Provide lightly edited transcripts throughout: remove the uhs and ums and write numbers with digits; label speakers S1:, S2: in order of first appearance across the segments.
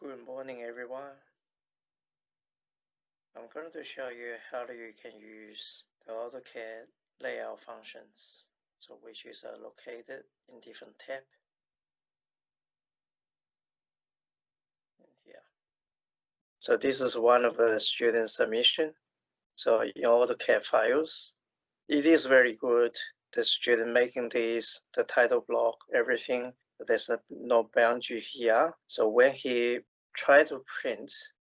S1: Good morning, everyone. I'm going to show you how you can use the AutoCAD layout functions, which is located in different tabs here. So this is one of the student submission. So in AutoCAD files, it is very good. The student making this, the title block, everything. There's no boundary here. So when he try to print,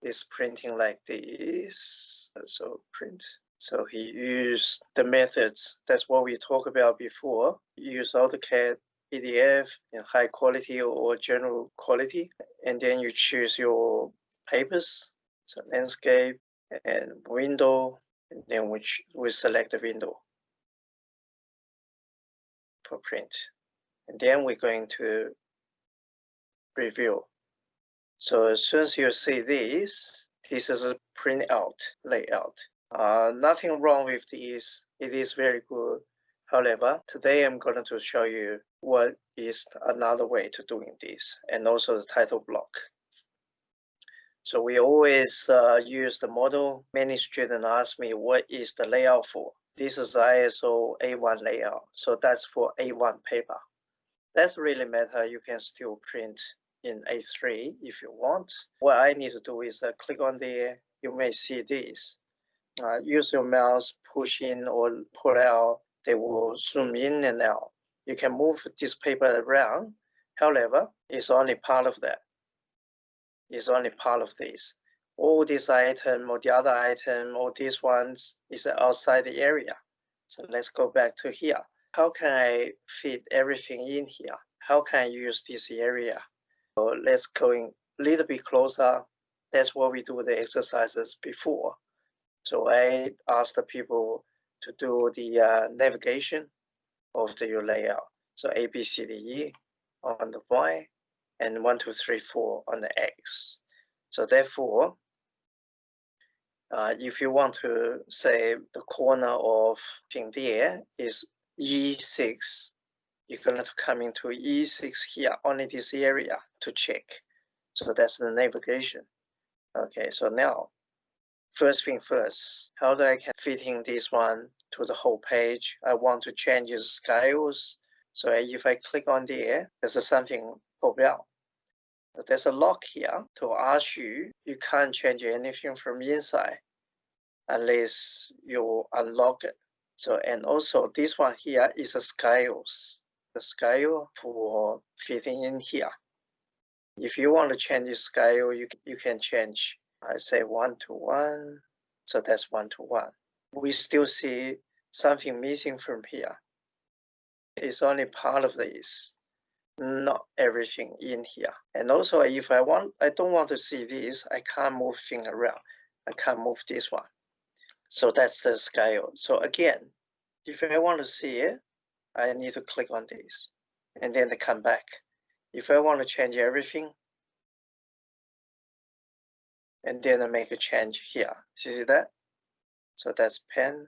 S1: it's printing like this. So print. So he used the methods. That's what we talked about before. Use AutoCAD PDF in high quality or general quality, and then you choose your papers. So landscape and window, and then we select the window for print. And then we're going to review. So as soon as you see this is a print out layout. Nothing wrong with this. It is very good. However, today I'm going to show you what is another way to doing this, and also the title block. So we always use the model. Many students ask me, what is the layout for? This is ISO A1 layout. So that's for A1 paper. That's really matter. You can still print in A3 if you want. What I need to do is click on there. You may see this. Use your mouse, push in or pull out. They will zoom in and out. You can move this paper around. However, it's only part of that. It's only part of this. All this item or the other item or these ones is outside the area. So let's go back to here. How can I fit everything in here? How can I use this area? So let's go in a little bit closer. That's what we do the exercises before. So I asked the people to do the navigation of the layout. So A, B, C, D, E on the Y, and 1, 2, 3, 4 on the X. So therefore, if you want to say the corner of thing there is E6, you're going to come into E6 here, only this area to check. So that's the navigation. Okay, so now, first thing first, how do I can fit in this one to the whole page? I want to change the styles. So if I click on there, there's something pop out. There's a lock here to ask you, you can't change anything from inside unless you unlock it. So, and also this one here is a styles, the style for fitting in here. If you want to change the style, you can change. I say 1 to 1, so that's 1 to 1. We still see something missing from here. It's only part of this, not everything in here. And also, if I don't want to see this, I can't move things around. I can't move this one. So that's the scale. So again, if I want to see it, I need to click on this and then I come back. If I want to change everything, and then I make a change here. See that? So that's pen,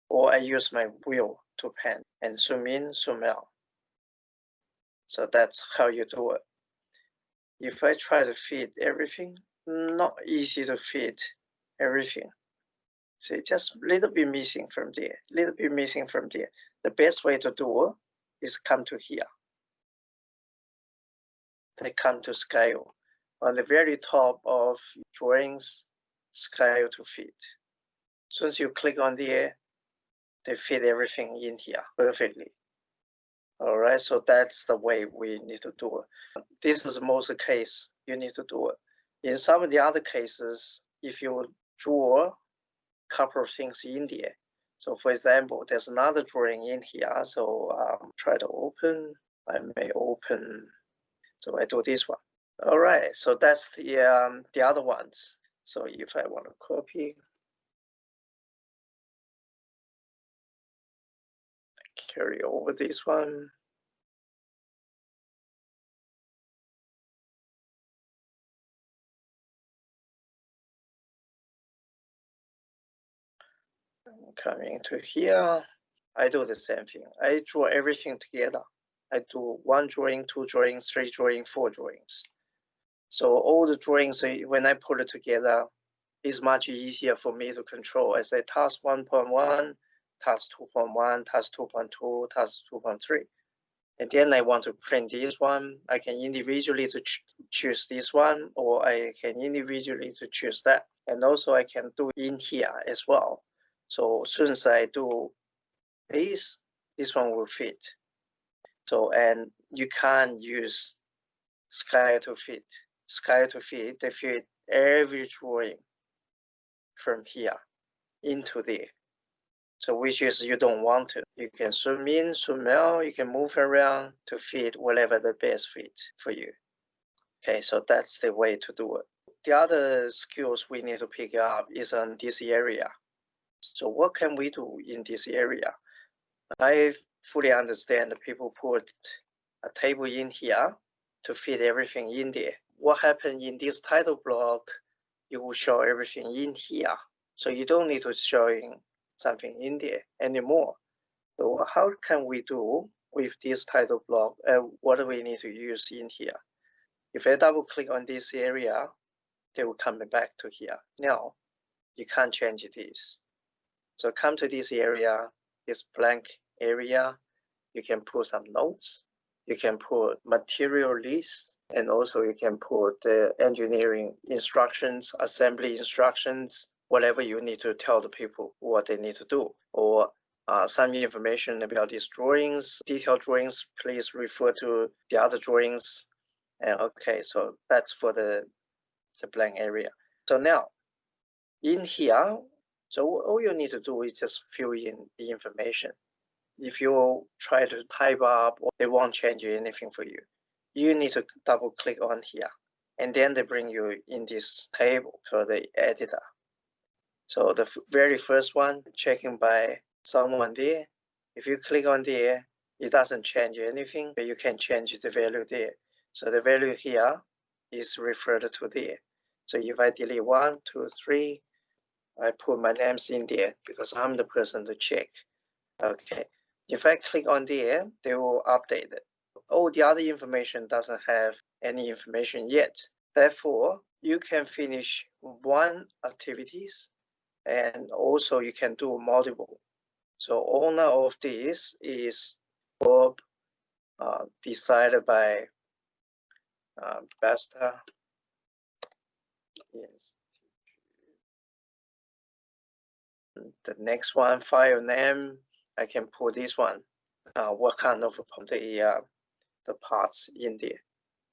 S1: or I use my wheel to pen and zoom in, zoom out. So that's how you do it. If I try to fit everything, not easy to fit everything. So just a little bit missing from there, little bit missing from there. The best way to do it is come to here. They come to scale. On the very top of drawings, scale to fit. As soon as you click on there, they fit everything in here perfectly. All right, so that's the way we need to do it. This is most case you need to do it. In some of the other cases, if you draw a couple of things in there, so for example, there's another drawing in here, so try to open. I may open, so I do this one. All right, so that's the other ones. So if I want to copy, carry over this one. I'm coming to here. I do the same thing. I draw everything together. I do 1 drawing, 2 drawings, 3 drawings, 4 drawings. So all the drawings, when I put it together, it's much easier for me to control. I say task 1.1, task 2.1, task 2.2, task 2.3. And then I want to print this one. I can individually to choose this one, or I can individually to choose that. And also I can do in here as well. So as soon as I do this one will fit. So, and you can't use Sky to fit. Sky to fit, they fit every drawing from here into there. So which is you don't want to. You can zoom in, zoom out, you can move around to fit whatever the best fit for you. Okay, so that's the way to do it. The other skills we need to pick up is on this area. So what can we do in this area? I fully understand that people put a table in here to fit everything in there. What happened in this title block, you will show everything in here. So you don't need to showing something in there anymore. So how can we do with this title block? What do we need to use in here? If I double click on this area, they will come back to here. Now, you can't change this. So come to this area, this blank area, you can put some notes, you can put material lists, and also you can put the engineering instructions, assembly instructions, whatever you need to tell the people what they need to do, or some information about these drawings, detailed drawings, please refer to the other drawings. And okay, so that's for the blank area. So now, in here, so all you need to do is just fill in the information. If you try to type up, they won't change anything for you. You need to double click on here, and then they bring you in this table for the editor. So the very first one, checking by someone there. If you click on there, it doesn't change anything, but you can change the value there. So the value here is referred to there. So if I delete 1, 2, 3, I put my names in there because I'm the person to check. Okay. If I click on there, they will update it. All the other information doesn't have any information yet. Therefore, you can finish one activities and also you can do multiple. So owner of this is Bob, decided by Basta. Yes. The next one, file name, I can put this one. What kind of the parts in there.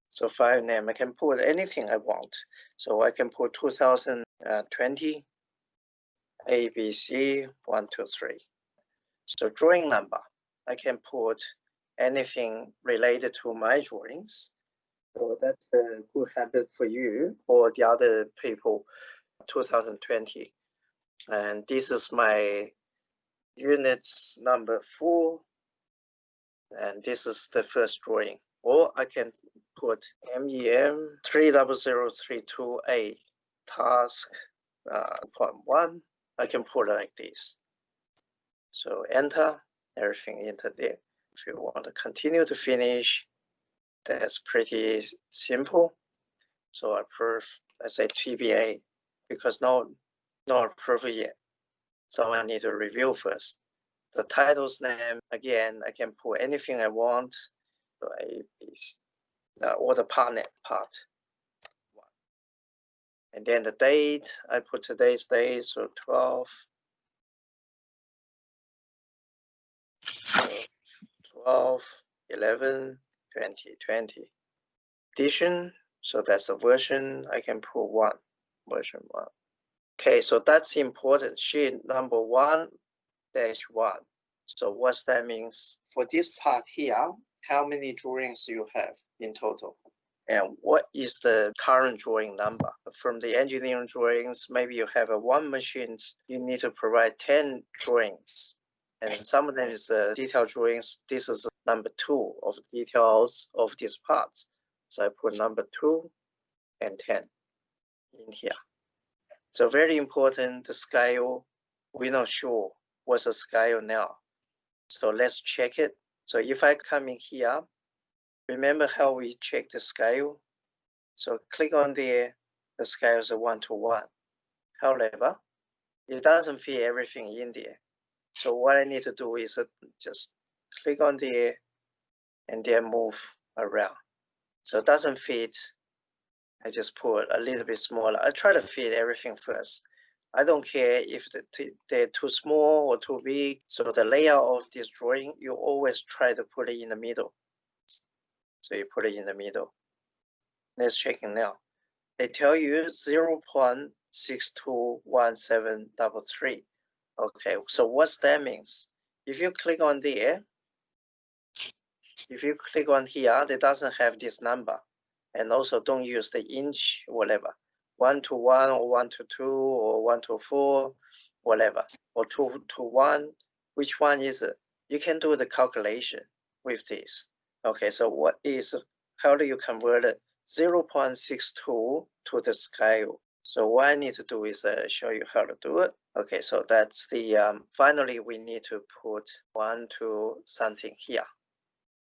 S1: So file name, I can put anything I want. So I can put 2020 ABC 1, 2, 3. So drawing number, I can put anything related to my drawings. So that's a good habit for you or the other people. 2020, and this is my units number 4, and this is the first drawing. Or I can put MEM 30032A task 0.1. I can put it like this. So enter, everything into there. If you want to continue to finish, that's pretty simple. So I approve, I say TBA, because no approval yet. So I need to review first. The title's name, again, I can put anything I want. So or the part. And then the date, I put today's date, so 12/11/2020. Edition, so that's a version, I can put 1, version 1. Okay, so that's important. Sheet number 1-1. So what that means for this part here, how many drawings you have in total? And what is the current drawing number? From the engineering drawings, maybe you have 1 machine, you need to provide 10 drawings. And some of them is detailed drawings. This is number 2 of details of these parts. So I put number 2 and 10 in here. So very important, the scale, we're not sure what's the scale now. So let's check it. So if I come in here, remember how we check the scale? So click on the scale is 1:1. However, it doesn't fit everything in there. So what I need to do is just click on the and then move around. So it doesn't fit. I just put a little bit smaller. I try to fit everything first. I don't care if they're too small or too big. So the layout of this drawing, you always try to put it in the middle. So you put it in the middle. Let's check it now. They tell you 0.621733. Okay, so what's that means? If you click on there, if you click on here, it doesn't have this number. And also don't use the inch, whatever. 1:1 or 1:2 or 1:4, whatever, or 2:1. Which one is it? You can do the calculation with this. Okay, so how do you convert it? 0.62 to the scale. So what I need to do is show you how to do it. Okay, so that's the, finally we need to put 1 to something here.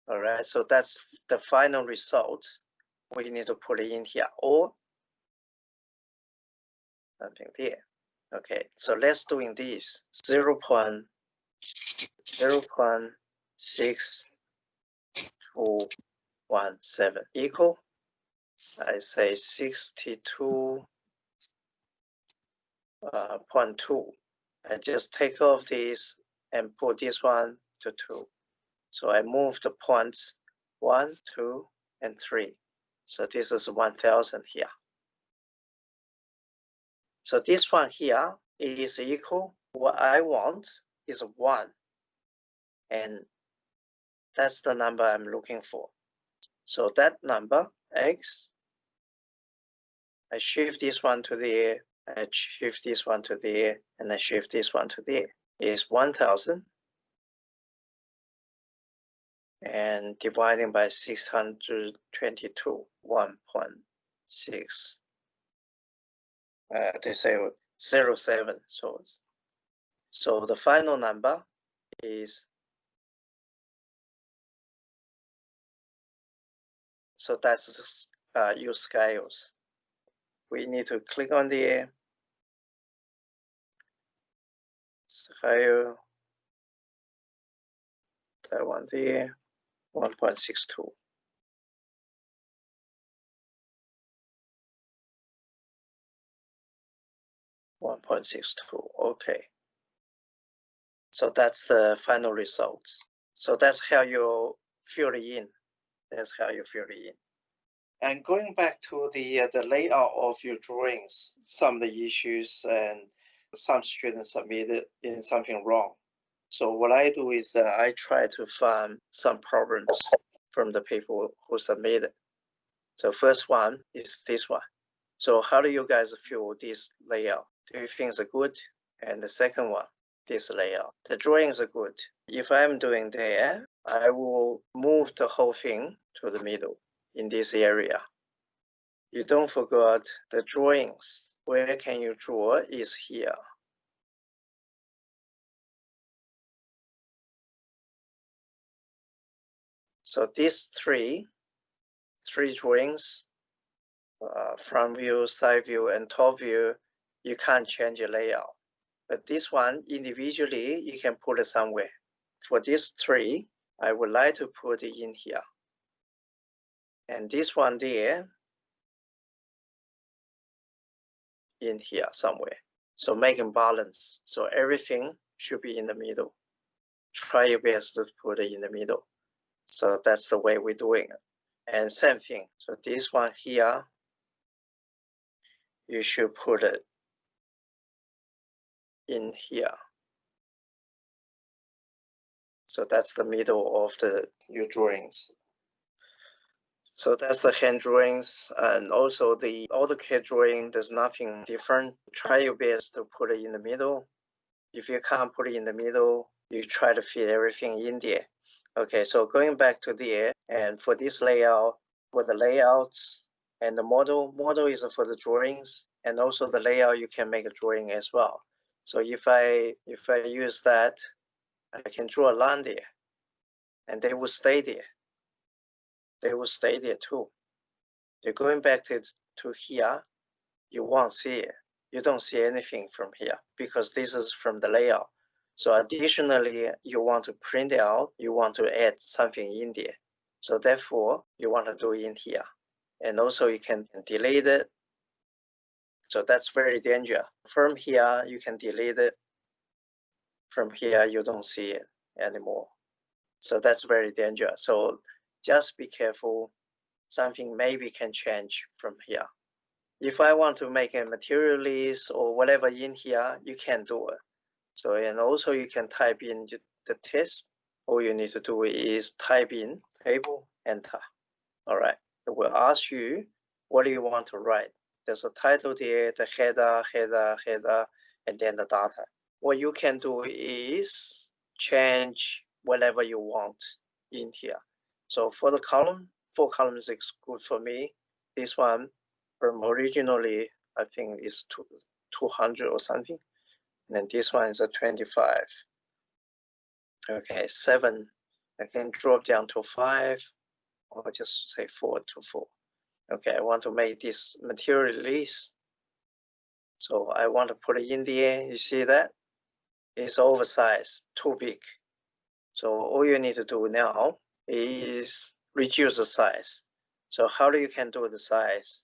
S1: All right, so that's the final result. We need to put it in here or something there. Okay, so let's doing this 0.6217 equal, I say 62.2. I just take off this and put this one to 2. So I move the points 1, 2, and 3. So this is 1000 here. So this one here is equal. What I want is 1. And that's the number I'm looking for. So that number, X, I shift this one to there, I shift this one to there, and I shift this one to there, is 1000. And dividing by 622, 1.6. They say 0.7. So the final number is, so that's use scales. We need to click on the scale, that one there, 1.62. Okay. So that's the final result. So that's how you fill it in. That's how you fill it in. And going back to the layout of your drawings, some of the issues and some students submitted in something wrong. So what I do is I try to find some problems from the people who submitted. So first one is this one. So how do you guys feel this layout? Do you think it's good? And the second one, this layout. The drawings are good. If I'm doing there, I will move the whole thing to the middle in this area. You don't forget the drawings. Where can you draw is here. So these three drawings, front view, side view, and top view, you can't change the layout. But this one, individually, you can put it somewhere. For these three, I would like to put it in here. And this one there, in here somewhere. So making balance. So everything should be in the middle. Try your best to put it in the middle. So that's the way we're doing it. And same thing. So this one here, you should put it in here. So that's the middle of your drawings. So that's the hand drawings, and also the AutoCAD drawing, there's nothing different. Try your best to put it in the middle. If you can't put it in the middle, you try to fit everything in there. Okay, so going back to there, and for this layout, for the layouts and the model is for the drawings, and also the layout, you can make a drawing as well. So if I use that, I can draw a line there, and they will stay there. They will stay there too. You're going back to here, you won't see it. You don't see anything from here because this is from the layout. So additionally, you want to print out, you want to add something in there. So therefore, you want to do in here. And also you can delete it. So that's very dangerous. From here, you can delete it. From here, you don't see it anymore. So that's very dangerous. So just be careful. Something maybe can change from here. If I want to make a material list or whatever in here, you can do it. So, and also you can type in the text. All you need to do is type in table, enter. All right, it will ask you, what do you want to write? There's a title there, the header, and then the data. What you can do is change whatever you want in here. So for the column, 4 columns is good for me. This one from originally, I think is 200 or something. And then this one is a 25. Okay, 7. I can drop down to 5 or just say 4 to 4. Okay, I want to make this material list. So I want to put it in there. You see that? It's oversized, too big. So all you need to do now is reduce the size. So how do you can do the size?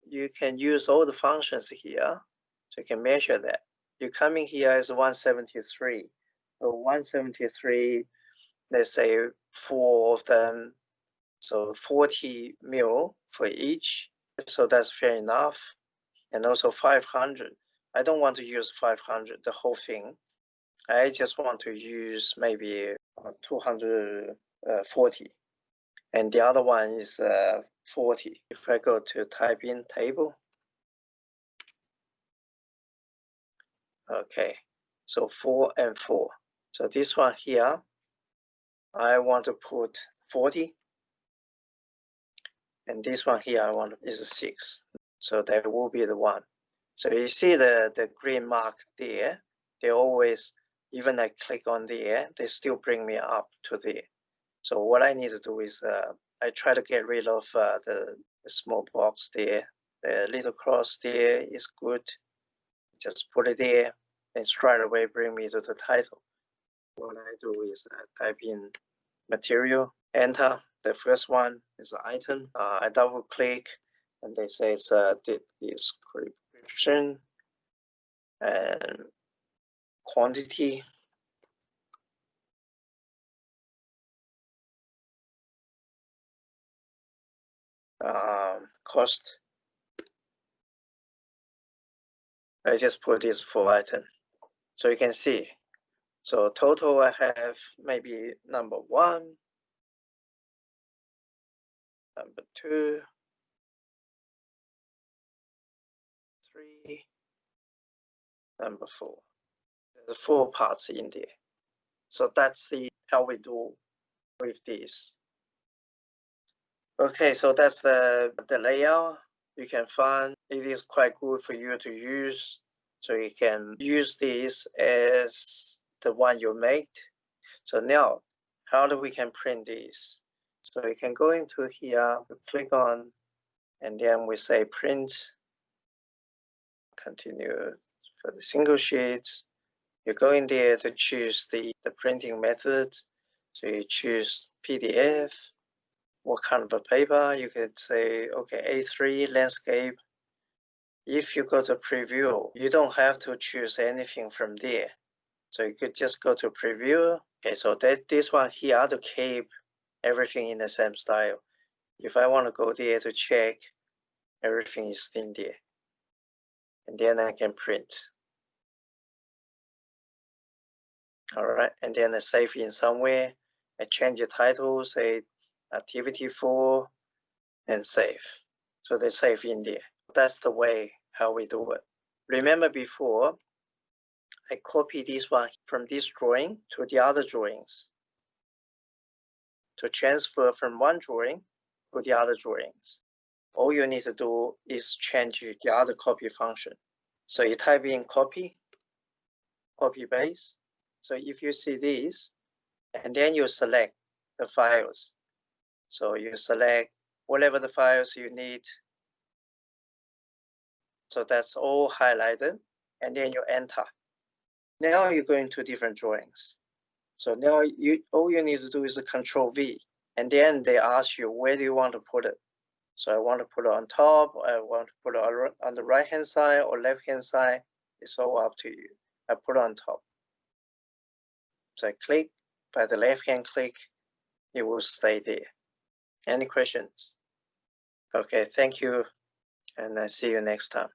S1: You can use all the functions here. So you can measure that. You come in here as 173. So 173, let's say 4 of them. So 40 mil for each. So that's fair enough. And also 500. I don't want to use 500, the whole thing. I just want to use maybe 240. And the other one is 40. If I go to type in table. Okay, so 4 and 4. So this one here, I want to put 40. And this one here, I want is 6. So that will be the one. So you see the green mark there, they always, even I click on there, they still bring me up to there. So what I need to do is I try to get rid of the small box there. The little cross there is good. Just put it there and straight away bring me to the title. What I do is type in material, enter. The first one is the item. I double click and they say it's the description and quantity. Cost. I just put this for item. So you can see. So total I have maybe number 1, number 2, 3, number 4. There's 4 parts in there. So that's how we do with this. Okay, so that's the layout. You can find it is quite good for you to use. So you can use this as the one you made. So now, how do we can print this? So we can go into here, we click on, and then we say print, continue for the single sheets. You go in there to choose the printing method. So you choose PDF, what kind of a paper. You could say, okay, A3 landscape. If you go to preview, you don't have to choose anything from there. So you could just go to preview. Okay, so this one here to keep everything in the same style. If I want to go there to check, everything is in there. And then I can print. All right, and then I save in somewhere. I change the title, say activity 4, and save. So they save in there. That's the way how we do it. Remember before, I copy this one from this drawing to the other drawings. To transfer from one drawing to the other drawings, all you need to do is change the other copy function. So you type in copy base. So if you see this, and then you select the files. So you select whatever the files you need. So that's all highlighted, and then you enter. Now you're going to different drawings. So now all you need to do is a Control V, and then they ask you where do you want to put it. So I want to put it on top, I want to put it on the right hand side or left hand side. It's all up to you. I put it on top. So I click, by the left hand click, it will stay there. Any questions? Okay, thank you, and I see you next time.